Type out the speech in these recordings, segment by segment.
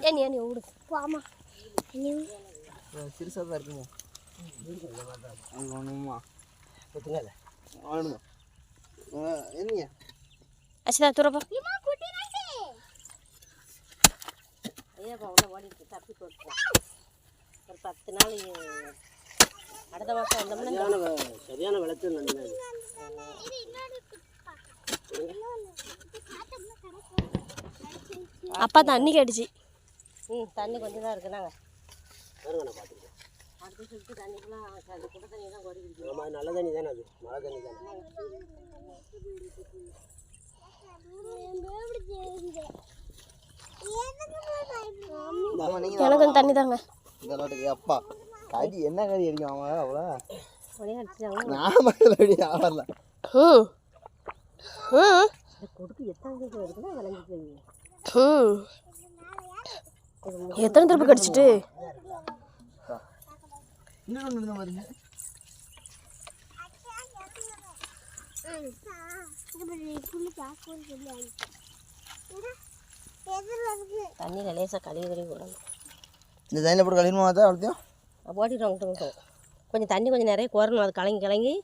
ஏன் நீ விடு போமா சிறுசாக தான் இருக்குமோ அது ஒன்றுமா ஒத்துங்காத ஆகணுமா என்னங்க அச்சா துறப்பா ஐயாப்பா உள்ள ஓடிட்டு தப்பி போட்டு ஒரு 10 நாள் அடுத்த மாதம் வந்தோம்னா சரியான விளைச்சல் நன்றி அப்பா தண்ணி கடிச்சு தண்ணி கொஞ்சம் தான் இருக்கு நாங்கள் நான் பார்த்துருக்கேன் அடுத்த சுற்றி தண்ணிக்கெலாம் அது குட்டை தண்ணி தான் குறைஞ்சிருக்கு. ஆமாம் நல்ல தண்ணி தானே அது மழை தண்ணி தானே எனக்கு தண்ணி தாங்க இந்த அப்பா கறி என்ன கறி அடிக்கும் அவன் அவ்வளோ உடனே அடிச்சாங்க நான் மட்டும் அடி ஆகல கொடுக்கு எத்தனை இருக்குன்னா விளைஞ்சி போய் எத்தனை திருப்பி கடிச்சிட்டு இன்னொன்று பாருங்க தண்ணியில் லேசாக கழுவி போடணும். இந்த தண்ணியில் போட்டு கழிவுமா தான் அவ்வளோத்தையும் போட்டுட்டு கொஞ்சம் தண்ணி கொஞ்சம் நிறைய குறணும். அது கலங்கி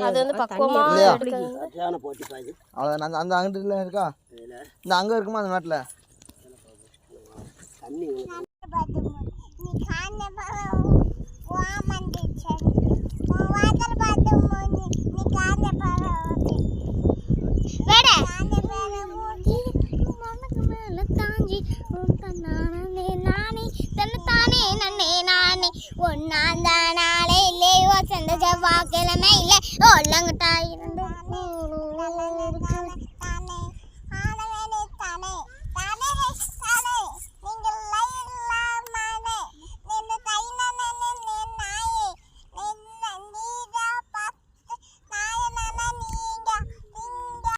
அது வந்து பக்குவமா அவ்வளோ அந்த அந்த அங்கிட்டு இருக்கா இந்த அங்கே இருக்குமா அந்த நாட்டில் தண்ணி ஒன்னாந்த நாளே இல்லையோ செந்த செவ்வாய்க்கிழமை